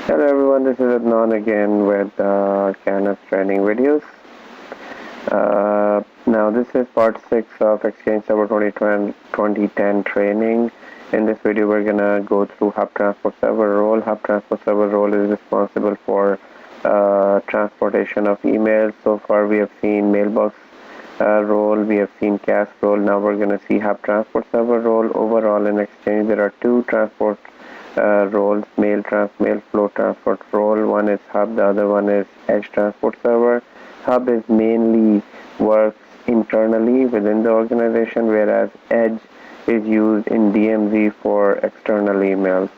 Hello everyone, this is Adnan again with Canis training videos. Now this is part 6 of Exchange Server 2010 training. In this video we're gonna go through Hub Transport Server role. Hub Transport Server role is responsible for transportation of emails. So far we have seen mailbox role, we have seen cache role. Now we're gonna see Hub Transport Server role. Overall in Exchange there are two transport roles, mail flow transport role. One is hub, the other one is edge transport server. Hub is mainly works internally within the organization, whereas edge is used in DMZ for external emails.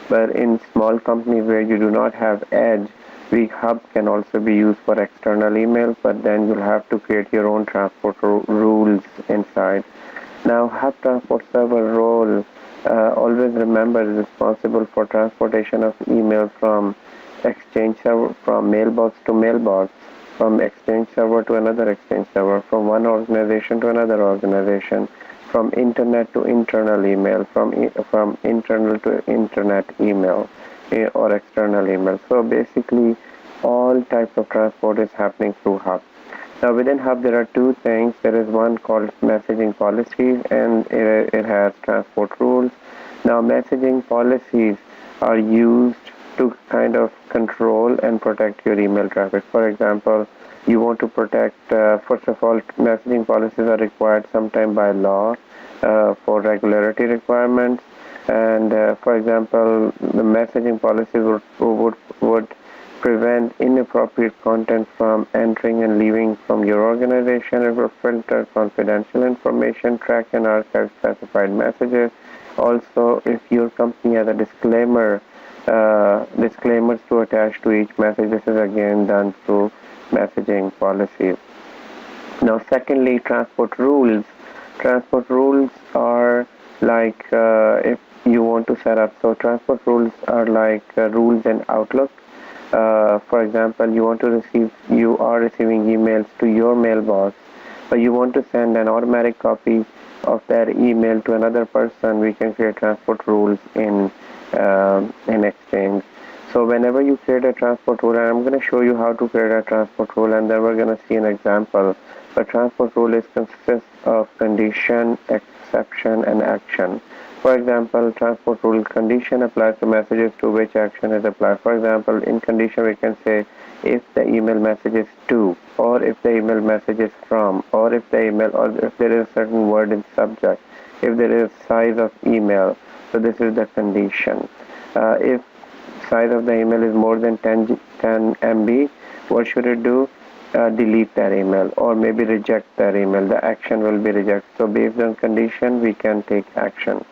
But in small companies where you do not have edge, hub can also be used for external emails, but then you'll have to create your own transport rules inside. Now, hub transport server role, always remember, is responsible for transportation of email from exchange server, from mailbox to mailbox, from exchange server to another exchange server, from one organization to another organization, from internet to internal email, from internal to internet email, or external email. So basically, all types of transport is happening through hub. Now within Hub there are two things. There is one called messaging policies, and it has transport rules. Now messaging policies are used to kind of control and protect your email traffic. For example, you want to protect, first of all, messaging policies are required sometime by law for regularity requirements. And for example, the messaging policies would prevent inappropriate content from entering and leaving from your organization. It will filter confidential information, track and archive specified messages. Also, if your company has a disclaimers to attach to each message, this is again done through messaging policies. Now, secondly, transport rules. Transport rules are like if you want to set up. So, transport rules are like rules in Outlook. For example, you are receiving emails to your mailbox, but you want to send an automatic copy of that email to another person. We can create transport rules in Exchange. So whenever you create a transport rule, and I'm going to show you how to create a transport rule, and then we're going to see an example. A transport rule consists of condition, exception, and action. For example, transport rule condition applies to messages to which action is applied. For example, in condition we can say if the email message is to, or if the email message is from, or if there is a certain word in subject, if there is size of email. So this is the condition. If size of the email is more than 10 MB, what should it do? Delete that email, or maybe reject that email. The action will be reject. So based on condition we can take action.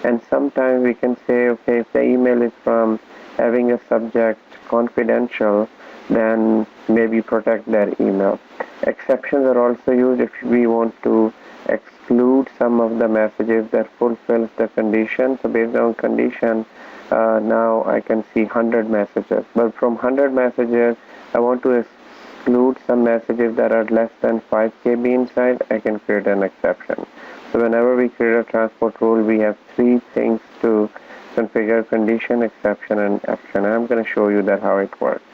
And sometimes we can say, okay, if the email is from having a subject confidential, then maybe protect that email. Exceptions are also used if we want to exclude some of the messages that fulfills the condition. So based on condition, now I can see 100 messages, but from 100 messages I want to exclude some messages that are less than 5 KB inside. I can create an exception. So whenever we create a transport rule, we have three things to configure: condition, exception, and action. I'm going to show you that how it works.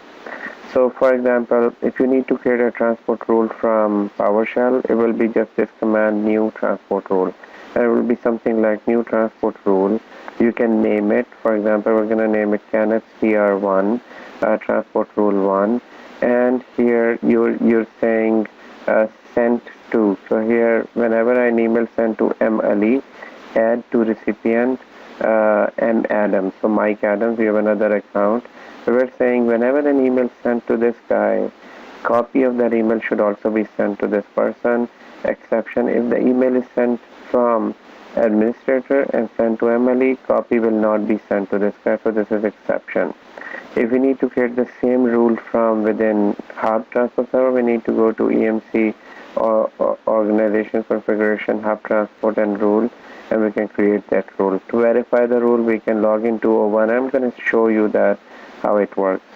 So for example, if you need to create a transport rule from PowerShell, it will be just this command, new transport rule. And it will be something like new transport rule. You can name it. For example, we're going to name it Canis TR1, transport rule 1. And here you're saying sent to. So here, whenever an email sent to M. Ali, add to recipient M. Adams. So Mike Adams, we have another account. So we're saying whenever an email sent to this guy, copy of that email should also be sent to this person. Exception: if the email is sent from administrator and sent to Emily, copy will not be sent to this guy. So this is exception. If we need to create the same rule from within Hub Transport Server, we need to go to EMC or organization configuration, Hub Transport, and rule, and we can create that rule. To verify the rule, we can log into O1. I'm going to show you that how it works.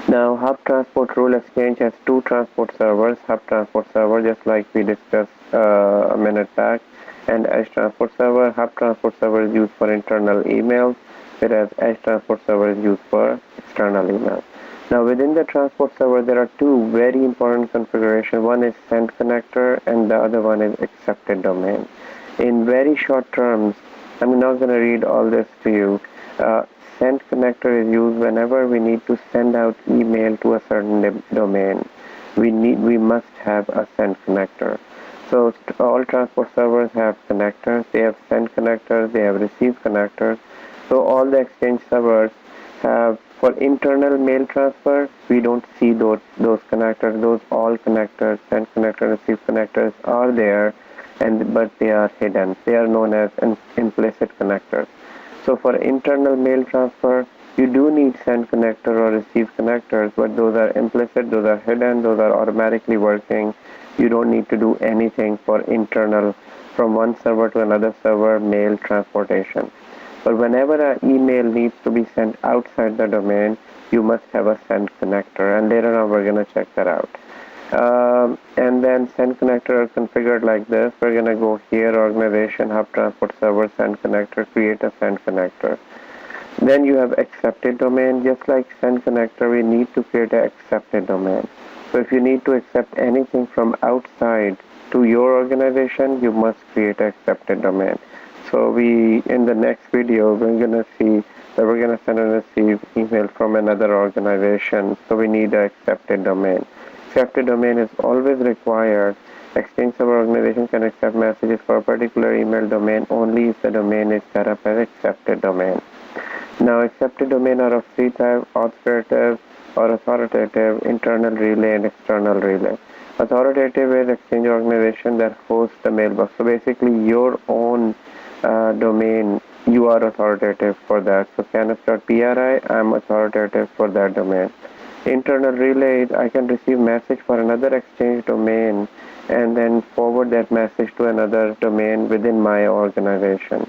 Now, Hub Transport Rule Exchange has two transport servers: Hub Transport Server, just like we discussed a minute back, and Edge Transport Server. Hub Transport Server is used for internal emails. whereas Edge Transport Server is used for external email. Now within the transport server there are two very important configurations. One is send connector and the other one is accepted domain. In very short terms, I'm not going to read all this to you. Send connector is used whenever we need to send out email to a certain domain. We must have a send connector. So all transport servers have connectors. They have send connectors, they have receive connectors. So all the Exchange servers have, for internal mail transfer, we don't see those connectors. Those all connectors, send connector, receive connectors are there, but they are hidden. They are known as implicit connectors. So for internal mail transfer, you do need send connector or receive connectors, but those are implicit, those are hidden, those are automatically working. You don't need to do anything for internal from one server to another server mail transportation. But whenever an email needs to be sent outside the domain, you must have a send connector, and later on we're going to check that out. And then send connector are configured like this. We're going to go here, organization, hub transport server, send connector, create a send connector. Then you have accepted domain. Just like send connector, we need to create an accepted domain. So if you need to accept anything from outside to your organization, you must create an accepted domain. So in the next video, we're going to see that we're going to send and receive email from another organization. So we need an accepted domain. Accepted domain is always required. Exchange server organization can accept messages for a particular email domain only if the domain is set up as accepted domain. Now, accepted domain are of three types: authoritative or authoritative, internal relay, and external relay. Authoritative is Exchange organization that hosts the mailbox. So basically, your own domain, you are authoritative for that. So canis.pri, I'm authoritative for that domain. Internal relay, I can receive message for another Exchange domain and then forward that message to another domain within my organization.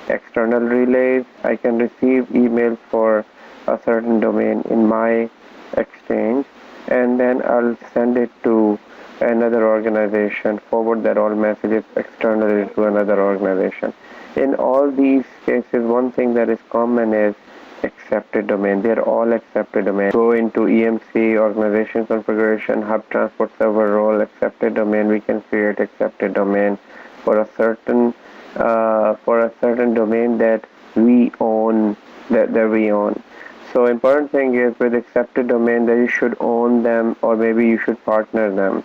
External relays, I can receive emails for a certain domain in my Exchange, and then I'll send it to another organization, forward that all messages externally to another organization. In all these cases, one thing that is common is accepted domain. They're all accepted domain. Go into EMC, organization configuration, hub transport server role, accepted domain. We can create accepted domain for a certain domain that we own. That we own. So important thing is with accepted domain that you should own them, or maybe you should partner them.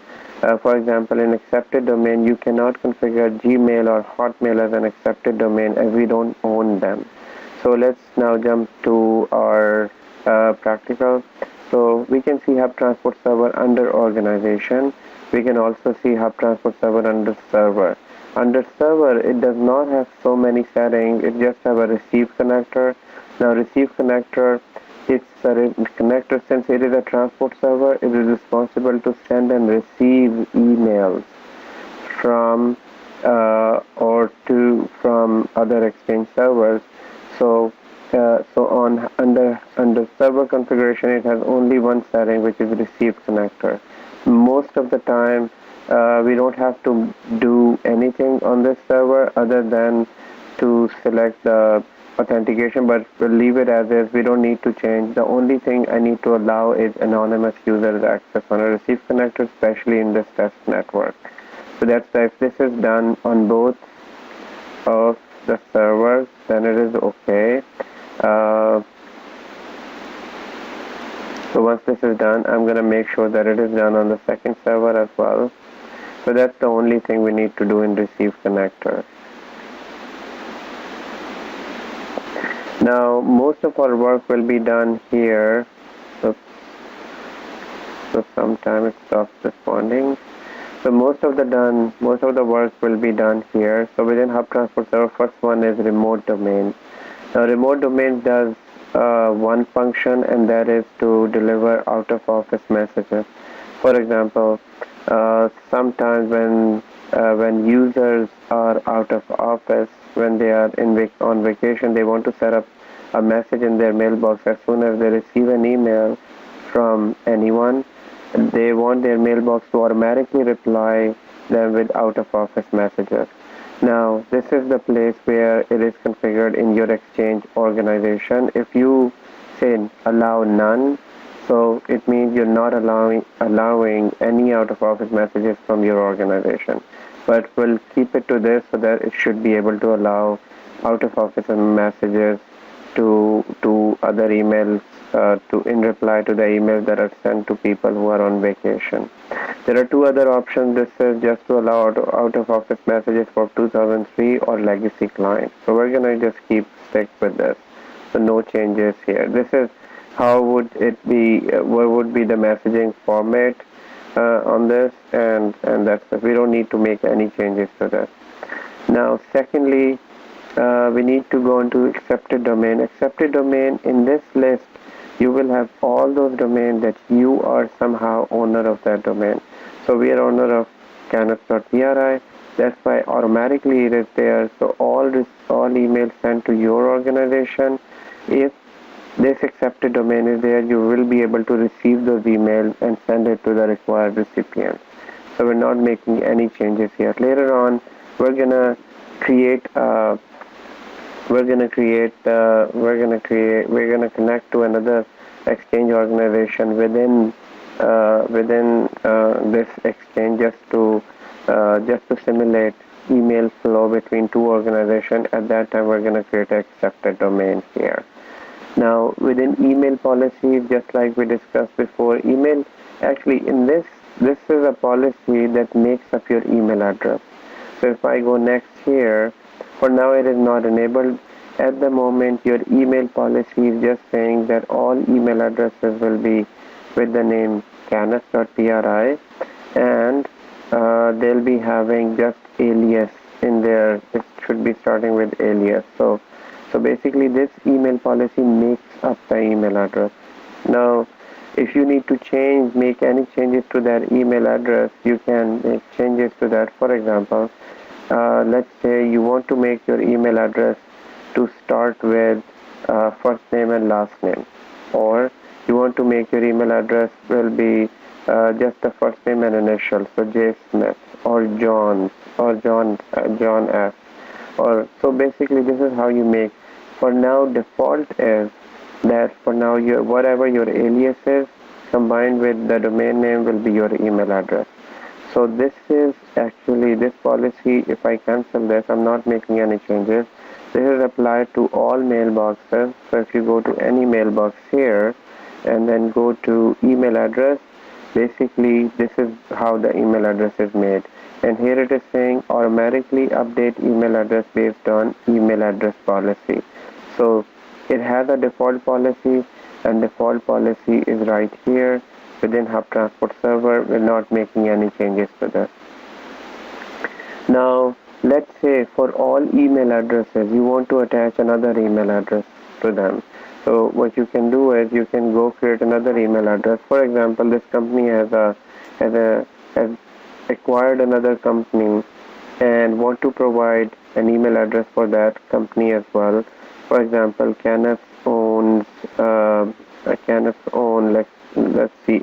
For example, in accepted domain, you cannot configure Gmail or Hotmail as an accepted domain as we don't own them. So let's now jump to our practical. So we can see Hub Transport Server under organization. We can also see Hub Transport Server under server. Under server, it does not have so many settings. It just have a receive connector. Now receive connector, it's a connector. Since it is a transport server, it is responsible to send and receive emails from from other Exchange servers. So under server configuration, it has only one setting, which is receive connector. Most of the time, we don't have to do anything on this server other than to select the authentication, but we'll leave it as is. We don't need to change. The only thing I need to allow is anonymous users access on a receive connector, especially in this test network. So that's if this is done on both of the servers, then it is okay. So once this is done, I'm going to make sure that it is done on the second server as well. So that's the only thing we need to do in receive connector. Now most of our work will be done here. So sometime it stops responding. So most of the work will be done here. So within Hub Transport Server, first one is remote domain. Now remote domain does one function, and that is to deliver out of office messages. For example, sometimes when users are out of office, when they are on vacation, they want to set up a message in their mailbox. As soon as they receive an email from anyone, they want their mailbox to automatically reply them with out of office messages. Now, this is the place where it is configured in your Exchange organization. If you say allow none, so it means you're not allowing any out of office messages from your organization. But we'll keep it to this so that it should be able to allow out of office messages to other emails to in reply to the emails that are sent to people who are on vacation. There are two other options. This is just to allow out of office messages for 2003 or legacy clients. So we're gonna just keep stick with this. So no changes here. This is how would it be? What would be the messaging format on this? And that's it. We don't need to make any changes to this. Now, secondly, we need to go into accepted domain. Accepted domain, in this list, you will have all those domains that you are somehow owner of that domain. So we are owner of canas.pri. That's why automatically it is there. So all emails sent to your organization, if this accepted domain is there, you will be able to receive those emails and send it to the required recipient. So we're not making any changes here. Later on, we're gonna create we're gonna connect to another Exchange organization within this Exchange just to simulate email flow between two organizations. At that time, we're gonna create an accepted domain here. Now, within email policy, just like we discussed before, email actually in this is a policy that makes up your email address. So if I go next here, for now it is not enabled. At the moment, your email policy is just saying that all email addresses will be with the name canas.pri, and they'll be having just alias in there. It should be starting with alias. So basically this email policy makes up the email address. Now, if you need to make any changes to that email address, you can make changes to that. For example, let's say you want to make your email address to start with first name and last name, or you want to make your email address will be just the first name and initial, so J Smith or John or John S. Or so basically this is how you make. For now, default is that for now whatever your alias is combined with the domain name will be your email address. So this is actually this policy. If I cancel this, I'm not making any changes. This is applied to all mailboxes. So if you go to any mailbox here and then go to email address, basically this is how the email address is made. And here it is saying automatically update email address based on email address policy. So it has a default policy, and default policy is right here within Hub Transport Server. We're not making any changes to this. Now, let's say for all email addresses, you want to attach another email address to them. So what you can do is you can go create another email address. For example, this company has acquired another company and want to provide an email address for that company as well. For example, Canas owns let's see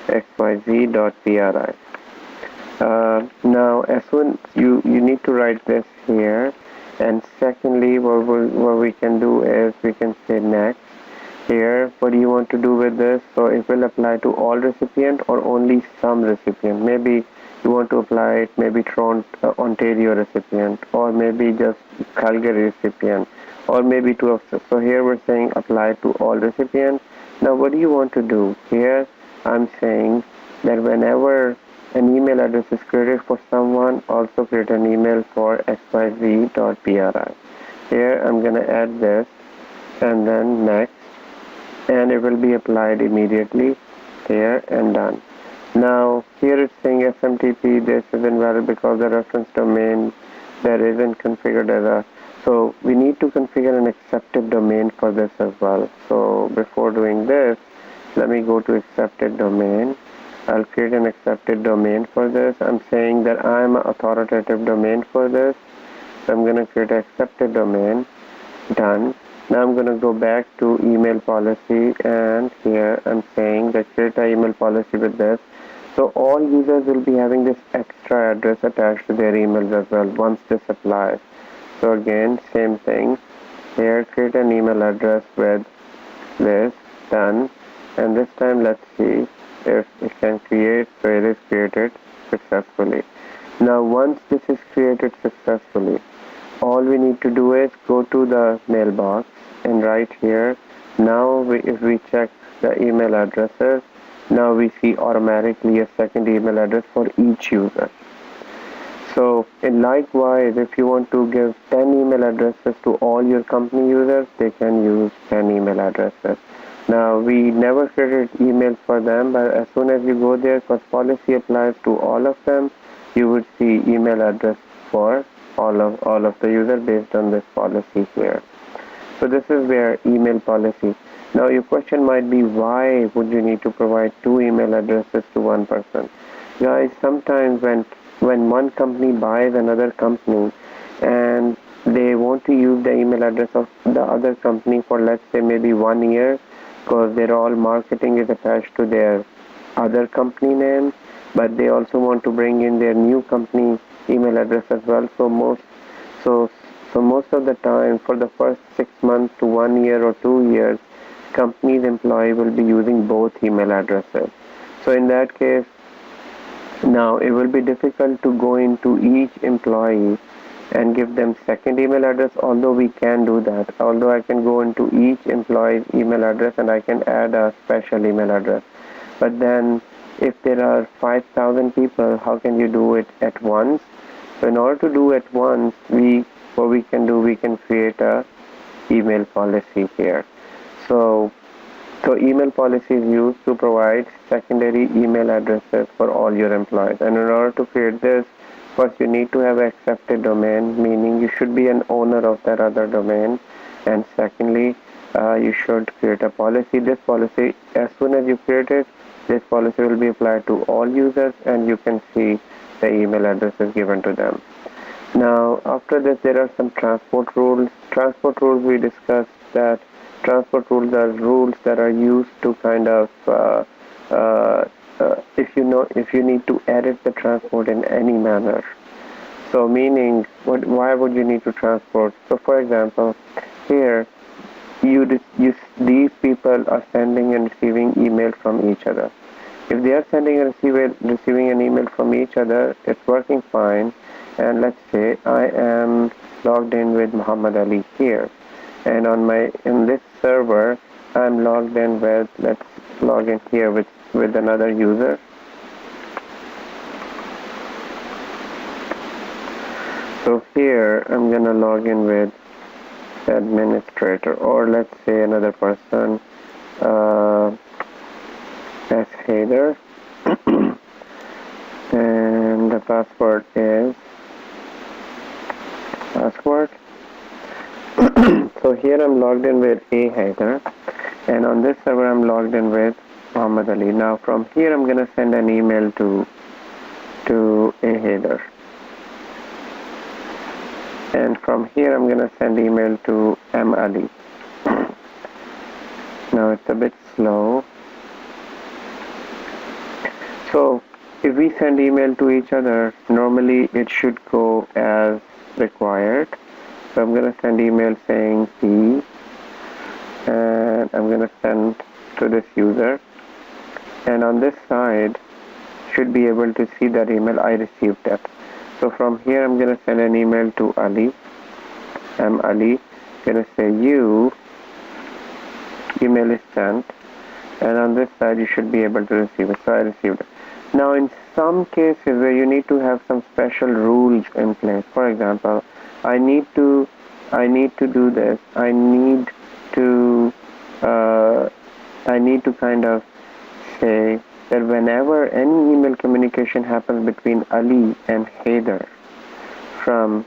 xyz.pri. Now, as soon you need to write this here, and secondly, what we can do is we can say next. Here, what do you want to do with this? So it will apply to all recipient or only some recipient. Maybe you want to apply it maybe Toronto, Ontario recipient, or maybe just Calgary recipient, or maybe two of them. So here we're saying apply to all recipients. Now what do you want to do? Here I'm saying that whenever an email address is created for someone, also create an email for xyz.pri. Here I'm gonna add this and then next, and it will be applied immediately here and done. Now here it's saying SMTP, this is invalid because the reference domain there isn't configured as a, so we need to configure an accepted domain for this as well. So before doing this, let me go to accepted domain. I'll create an accepted domain for this. I'm saying that I'm an authoritative domain for this. So I'm going to create an accepted domain. Done. Now I'm going to go back to email policy, and here I'm saying that create an email policy with this. So all users will be having this extra address attached to their emails as well once this applies. So again, same thing. Here, create an email address with this, done. And this time, let's see if it can create. So it is created successfully. Now, once this is created successfully, all we need to do is go to the mailbox and right here. Now, if we check the email addresses, now we see automatically a second email address for each user. So, and likewise, if you want to give 10 email addresses to all your company users, they can use 10 email addresses. Now, we never created emails for them, but as soon as you go there, because policy applies to all of them, you would see email address for all of the users based on this policy here. So this is where email policy. Now your question might be, why would you need to provide 2 email addresses to one person? Guys, sometimes when one company buys another company and they want to use the email address of the other company for, let's say, maybe 1 year, because their all marketing is attached to their other company name, but they also want to bring in their new company email address as well. So most of the time, for the first 6 months to 1 year or 2 years, company's employee will be using both email addresses. So in that case, now it will be difficult to go into each employee and give them second email address, although we can do that. Although I can go into each employee's email address and I can add a special email address. But then if there are 5,000 people, how can you do it at once? So in order to do it once, we can create a email policy here. So email policy is used to provide secondary email addresses for all your employees. And in order to create this, first you need to have accepted domain, meaning you should be an owner of that other domain. And secondly, you should create a policy. This policy, as soon as you create it, this policy will be applied to all users and you can see the email addresses given to them. Now, after this, there are some transport rules. Transport rules, we discussed that transport rules are rules that are used to kind of, if you need to edit the transport in any manner. So meaning, why would you need to transport? So for example, here, these people are sending and receiving email from each other. If they are sending and receiving an email from each other, it's working fine. And let's say I am logged in with Muhammad Ali here, and in this server I'm logged in with, let's log in here with another user. So here I'm gonna log in with administrator, or let's say another person as header and the password is password. So here I'm logged in with a header, and on this server I'm logged in with Muhammad Ali. Now from here I'm gonna send an email to a header, and from here I'm gonna send email to M Ali. Now it's a bit slow. So if we send email to each other, normally it should go as required. So I'm going to send email saying C, and I'm going to send to this user, and on this side should be able to see that email, I received that. So from here I'm going to send an email to Ali, I'm Ali, going to say you, email is sent, and on this side you should be able to receive it. So I received it. Now in some cases where you need to have some special rules in place, for example, I need to do this, I need to kind of say that whenever any email communication happens between Ali and Heather, from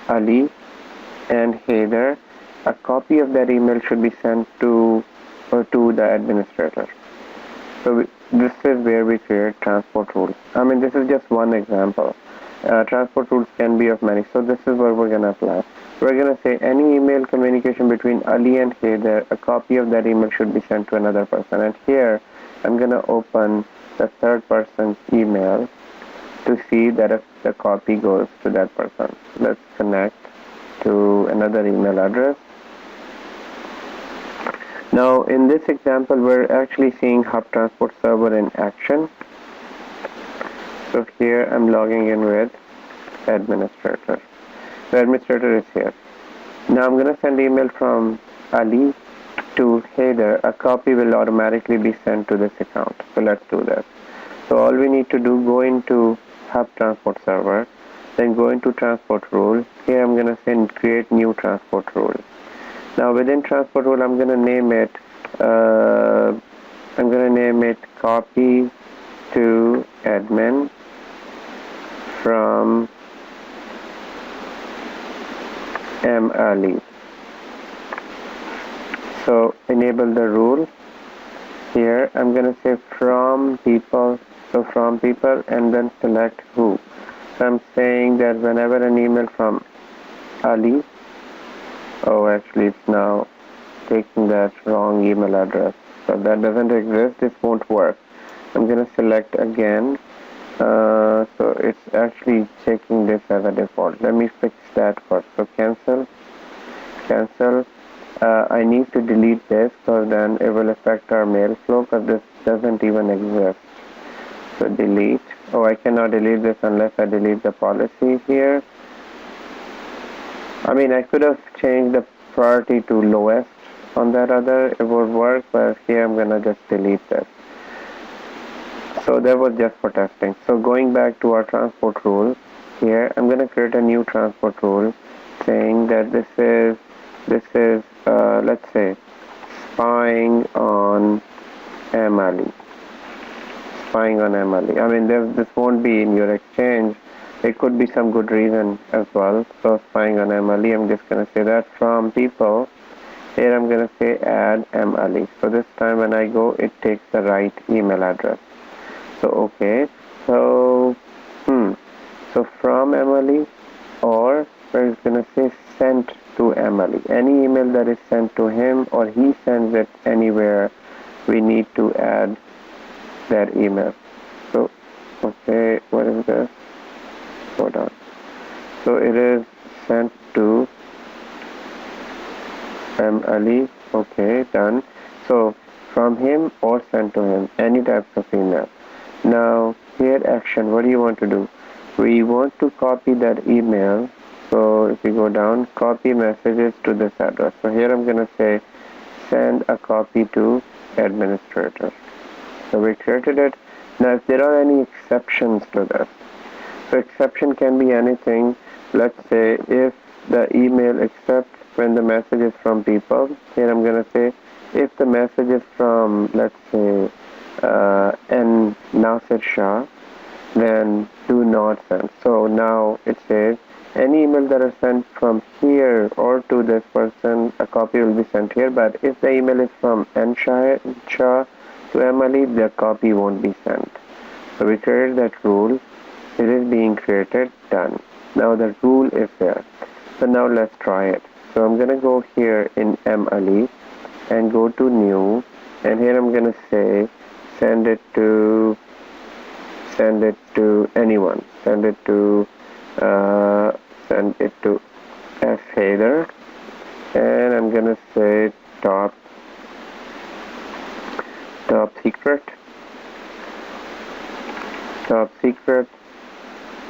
Ali and Heather, a copy of that email should be sent to the administrator. So this is where we create transport rules. I mean, this is just one example. Transport rules can be of many. So this is what we're going to apply. We're going to say any email communication between Ali and Heather, a copy of that email should be sent to another person. And here I'm going to open the third person's email to see that if the copy goes to that person. Let's connect to another email address. Now in this example we're actually seeing Hub Transport Server in action. So here I'm logging in with administrator. The administrator is here. Now I'm going to send email from Ali to Heather. A copy will automatically be sent to this account. So let's do this. So all we need to do, go into Hub Transport Server, then go into transport rule. Here I'm going to say create new transport rule. Now within transport rule I'm going to name it copy to admin from Ali. So enable the rule. Here I'm going to say from people, so from people, and then select who. So I'm saying that whenever an email from Ali, oh actually it's now taking that wrong email address, so that doesn't exist, this won't work. I'm going to select again, so it's actually checking this as a default. Let me fix that first. So cancel. I need to delete this because then it will affect our mail flow, because this doesn't even exist. So delete. Oh, I cannot delete this unless I delete the policy here. I mean, I could have changed the priority to lowest on that other, it would work, but here I'm gonna just delete this. So that was just for testing. So going back to our transport rule, here I'm gonna create a new transport rule saying that this is let's say spying on Ali. I mean, this won't be in your exchange. It could be some good reason as well. So spying on Ali, I'm just gonna say that from people. Here I'm gonna say add Ali. So this time when I go, it takes the right email address. So okay. So from Ali, or we're gonna say sent to Ali. Any email that is sent to him or he sends it anywhere, we need to add that email. So okay, what is this? Hold on. So it is sent to Ali. Okay, done. So from him or sent to him, any types of email. Now here action, what do you want to do? We want to copy that email. So if you go down, copy messages to this address. So here I'm going to say send a copy to administrator. So we created it. Now if there are any exceptions to this, so exception can be anything. Let's say if the email accepts when the message is from people, here I'm going to say if the message is from, let's say, N. Nasir Shah, then do not send. So now it says any email that is sent from here or to this person, a copy will be sent here, but if the email is from N. Shah to Emily, the copy won't be sent. So we created that rule. It is being created, done. Now the rule is there. So now let's try it. So I'm gonna go here in Ali and go to new, and here I'm gonna say send it to anyone. Send it to F Heather, and I'm gonna say top secret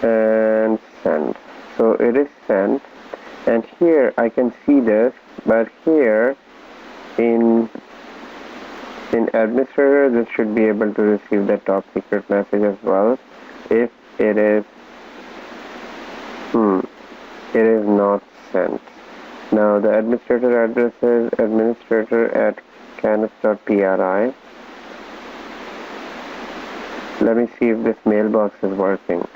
and send. So it is sent, and here I can see this, but here in administrator this should be able to receive the top secret message as well if it is not sent. Now the administrator address is administrator@canis.pri. Let me see if this mailbox is working.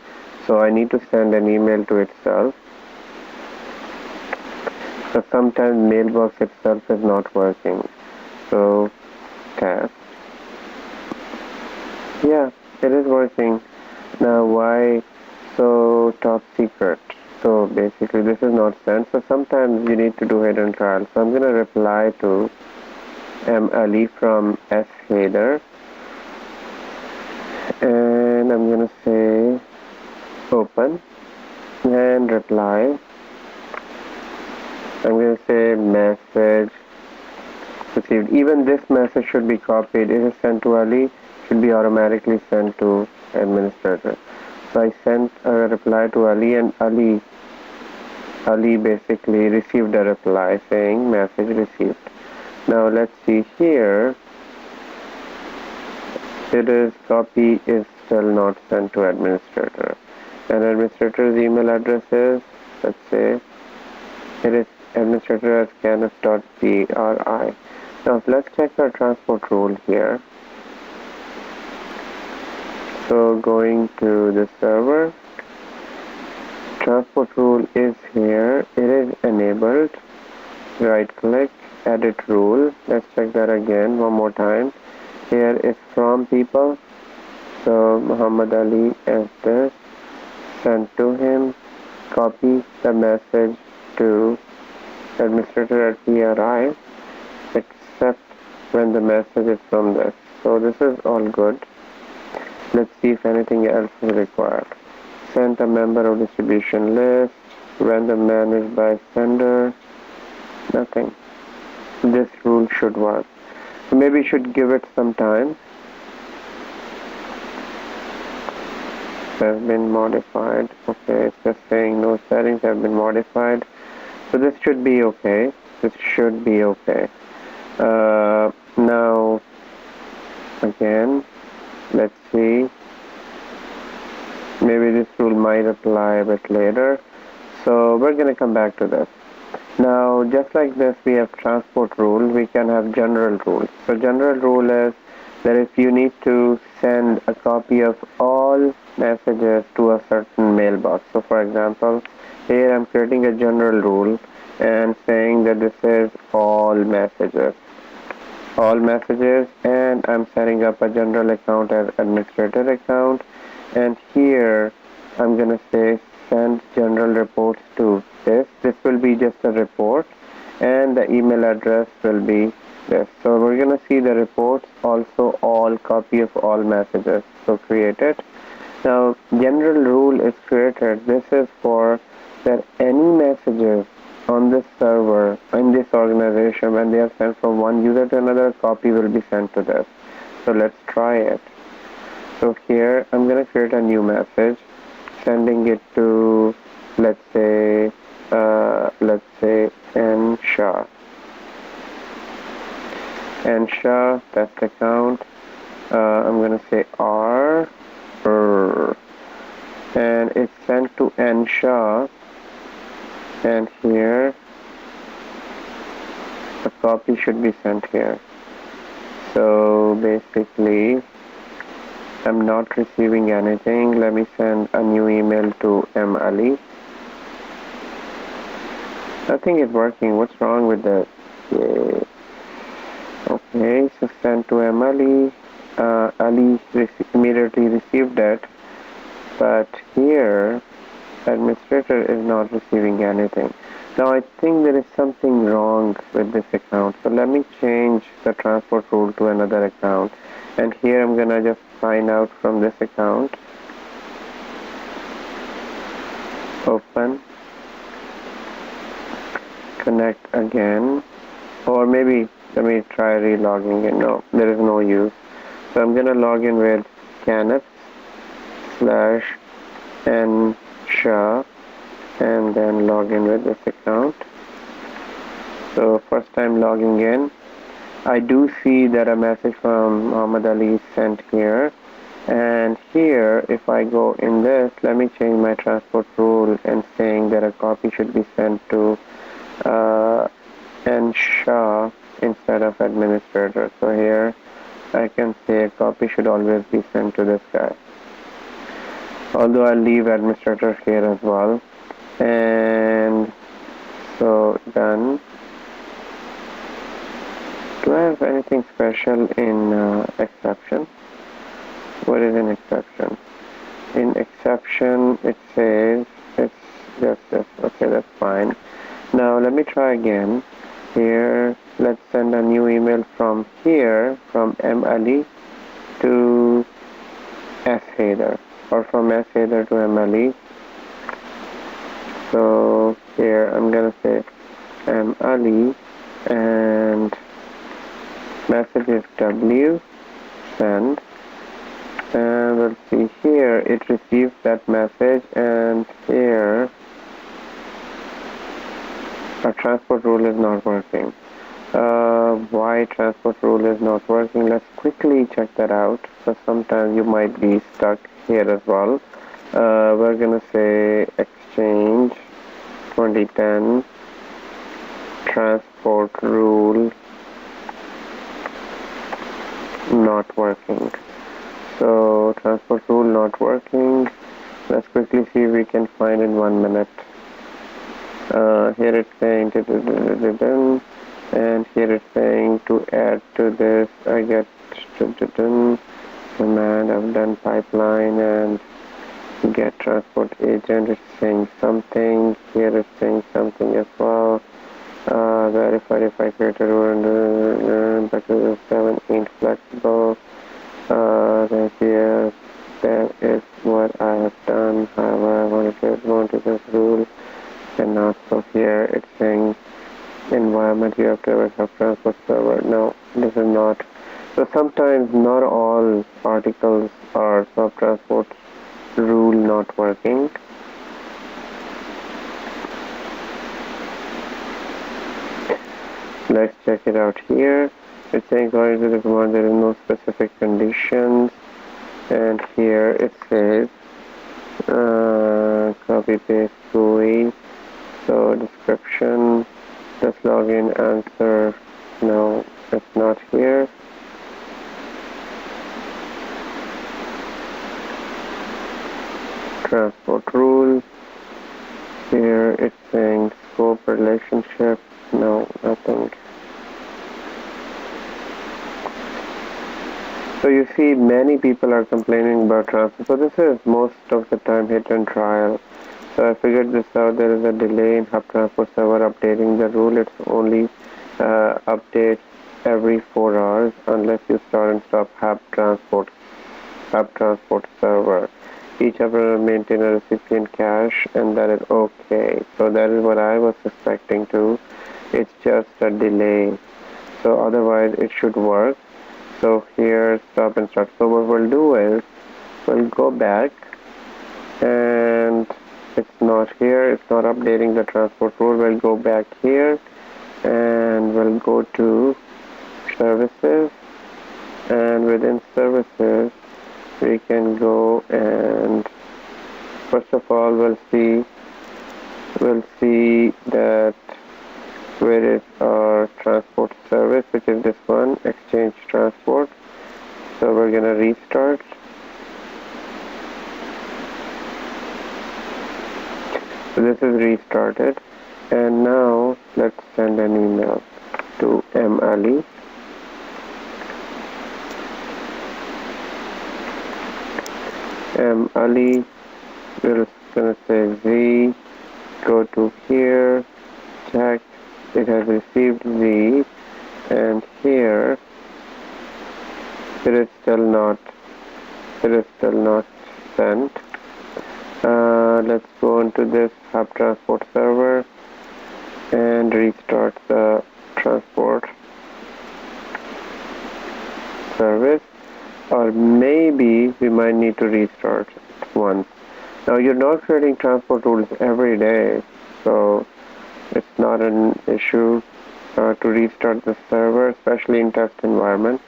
So I need to send an email to itself. So sometimes mailbox itself is not working. So test. Yeah, it is working. Now why so top secret? So basically this is not sent. So sometimes you need to do hidden trial. So I'm gonna reply to Ali from S Heather, and I'm gonna say open and reply. I'm gonna say message received. Even this message should be copied. It is sent to Ali, should be automatically sent to administrator. So I sent a reply to Ali, and Ali basically received a reply saying message received. Now let's see here. It is copy is still not sent to administrator, and administrator's email address is, let's say it is administrator as kenneth.pri. Now let's check our transport rule here. So going to the server, transport rule is here. It is enabled. Right click, edit rule. Let's check that again one more time. Here is from people. So Muhammad Ali as this, sent to him, copy the message to administrator at PRI, except when the message is from this. So this is all good. Let's see if anything else is required. Sent a member of distribution list, random managed by sender, nothing. This rule should work. Maybe should give it some time. Has been modified. Okay, it's just saying no settings have been modified. So this should be okay. This should be okay. Now, again, let's see. Maybe this rule might apply a bit later. So we're going to come back to this. Now, just like this, we have transport rule. We can have general rule. So general rule is that if you need to send a copy of all messages to a certain mailbox. So for example, here I'm creating a general rule and saying that this is all messages, and I'm setting up a general account as administrator account, and here I'm gonna say send general reports to this. This will be just a report, and the email address will be this. So we're gonna see the reports, also all copy of all messages. So create it. Now general rule is created. This is for that any messages on this server in this organization, when they are sent from one user to another, copy will be sent to this. So let's try it. So here I'm gonna create a new message, sending it to, let's say N Shah, test account. I'm gonna say R, and it's sent to N Shah, and here a copy should be sent here. So basically I'm not receiving anything. Let me send a new email to M. Ali. Nothing is working. What's wrong with this? Yay. Okay, so send to M. Ali. Ali immediately received it, but here administrator is not receiving anything. Now I think there is something wrong with this account. So let me change the transport rule to another account. And here I'm gonna just sign out from this account. Open. Connect again. Or maybe let me try re-logging in. No, there is no use. So I'm gonna log in with Kenneth/N Shah and then log in with this account. So first time logging in, I do see that a message from Muhammad Ali is sent here, and here if I go in this, let me change my transport rule and saying that a copy should be sent to N Shah instead of administrator. So here I can say a copy should always be sent to this guy, although I'll leave administrator here as well. And so done. Do I have anything special in exception? What is an exception? In exception it says it's just this. Okay, that's fine. Now let me try again. Here let's send a new email from here, from M. Ali to S header, or from S header to MLE. So here I'm gonna say MLE and message is W, send, and we'll see here it receives that message, and here our transport rule is not working. Why transport rule is not working? Let's quickly check that out. So sometimes you might be stuck here as well. We're gonna say exchange 2010 transport rule not working. So transport rule not working. Let's quickly see if we can find in 1 minute. Here it's saying and here it's saying to add to this I get command. I've done pipeline and get transport agent. It's saying something. Here it's saying something as well. Verified if I create a rule but 7 ain't flexible. Then here that is what I have done. However, I want to go into this rule and also here it's saying environment you have to have transport server. No, this is not. So sometimes not all articles are sub transport rule not working. Let's check it out here. It's saying according to the command there is no specific conditions, and here it says copy paste GUI. So description, just login answer. No, it's not here. Transport rules. Here it's saying scope relationship. No, nothing. So you see many people are complaining about transport. So this is most of the time hit and trial. So I figured this out. There is a delay in Hub Transport Server updating the rule. It's only updates every 4 hours unless you start and stop Hub Transport Server. Each of them maintain a recipient cache, and that is okay. So that is what I was suspecting too. It's just a delay. So otherwise it should work. So here stop and start. So what we'll do is we'll go back, and it's not here. It's not updating the transport rule. We'll go back here and we'll go to services, and within services we can go and first of all we'll see that where is our transport service, which is this one, exchange transport. So we're gonna restart. So this is restarted, and now let's send an email to MLE. MLE, we're gonna say Z, go to here, check, it has received Z, and here it is still not sent. Let's go into this Hub Transport Server and restart the transport service, or maybe we might need to restart it once. Now you're not creating transport rules every day, so it's not an issue to restart the server, especially in test environment.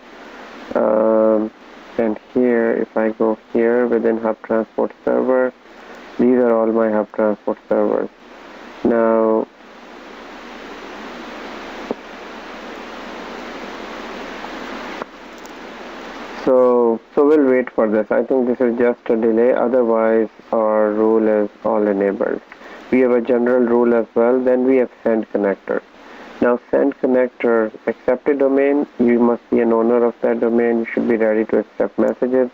And here, if I go here within Hub Transport Server, these are all my Hub Transport servers. Now so we'll wait for this. I think this is just a delay, otherwise our rule is all enabled. We have a general rule as well. Then we have send connector. Now send connector, accepted domain, you must be an owner of that domain, you should be ready to accept messages.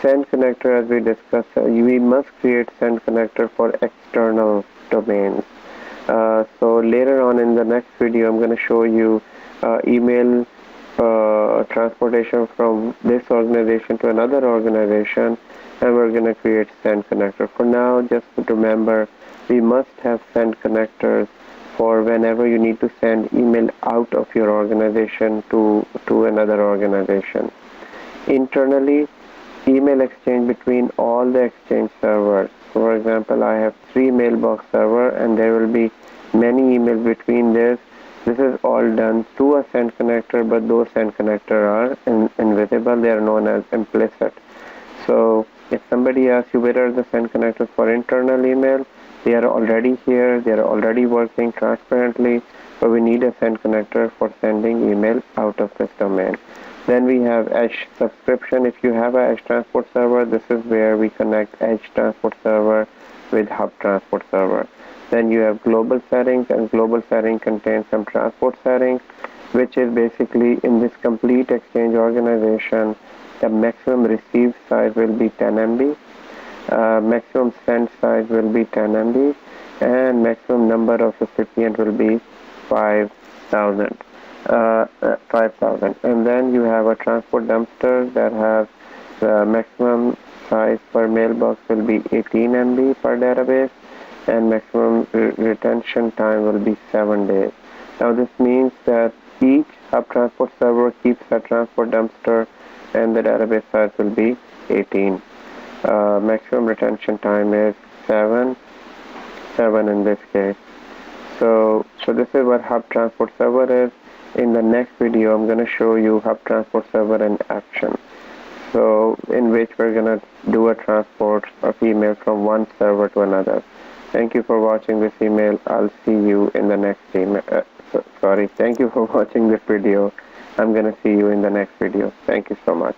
Send connector, as we discussed, we must create send connector for external domains. So later on in the next video I'm going to show you email transportation from this organization to another organization, and we're going to create send connector. For now, just remember, we must have send connectors for whenever you need to send email out of your organization to another organization. Internally, email exchange between all the exchange servers. For example, I have 3 mailbox server and there will be many emails between this. This is all done through a send connector, but those send connector are invisible. They are known as implicit. So if somebody asks you where are the send connectors for internal email, they are already here. They are already working transparently, but we need a send connector for sending email out of this domain. Then we have Edge subscription. If you have a Edge transport server, this is where we connect Edge transport server with Hub transport server. Then you have global settings, and global setting contains some transport settings, which is basically in this complete exchange organization, the maximum receive size will be 10 MB, maximum send size will be 10 MB, and maximum number of recipients will be 5,000. 5,000. And then you have a transport dumpster that has the maximum size per mailbox will be 18 MB per database, and maximum retention time will be 7 days. Now this means that each hub transport server keeps a transport dumpster and the database size will be 18. Maximum retention time is 7 in this case. So this is what hub transport server is. In the next video, I'm going to show you hub transport server in action. So in which we're going to do a transport of email from one server to another. Thank you for watching this email. I'll see you in the next email. Thank you for watching this video. I'm going to see you in the next video. Thank you so much.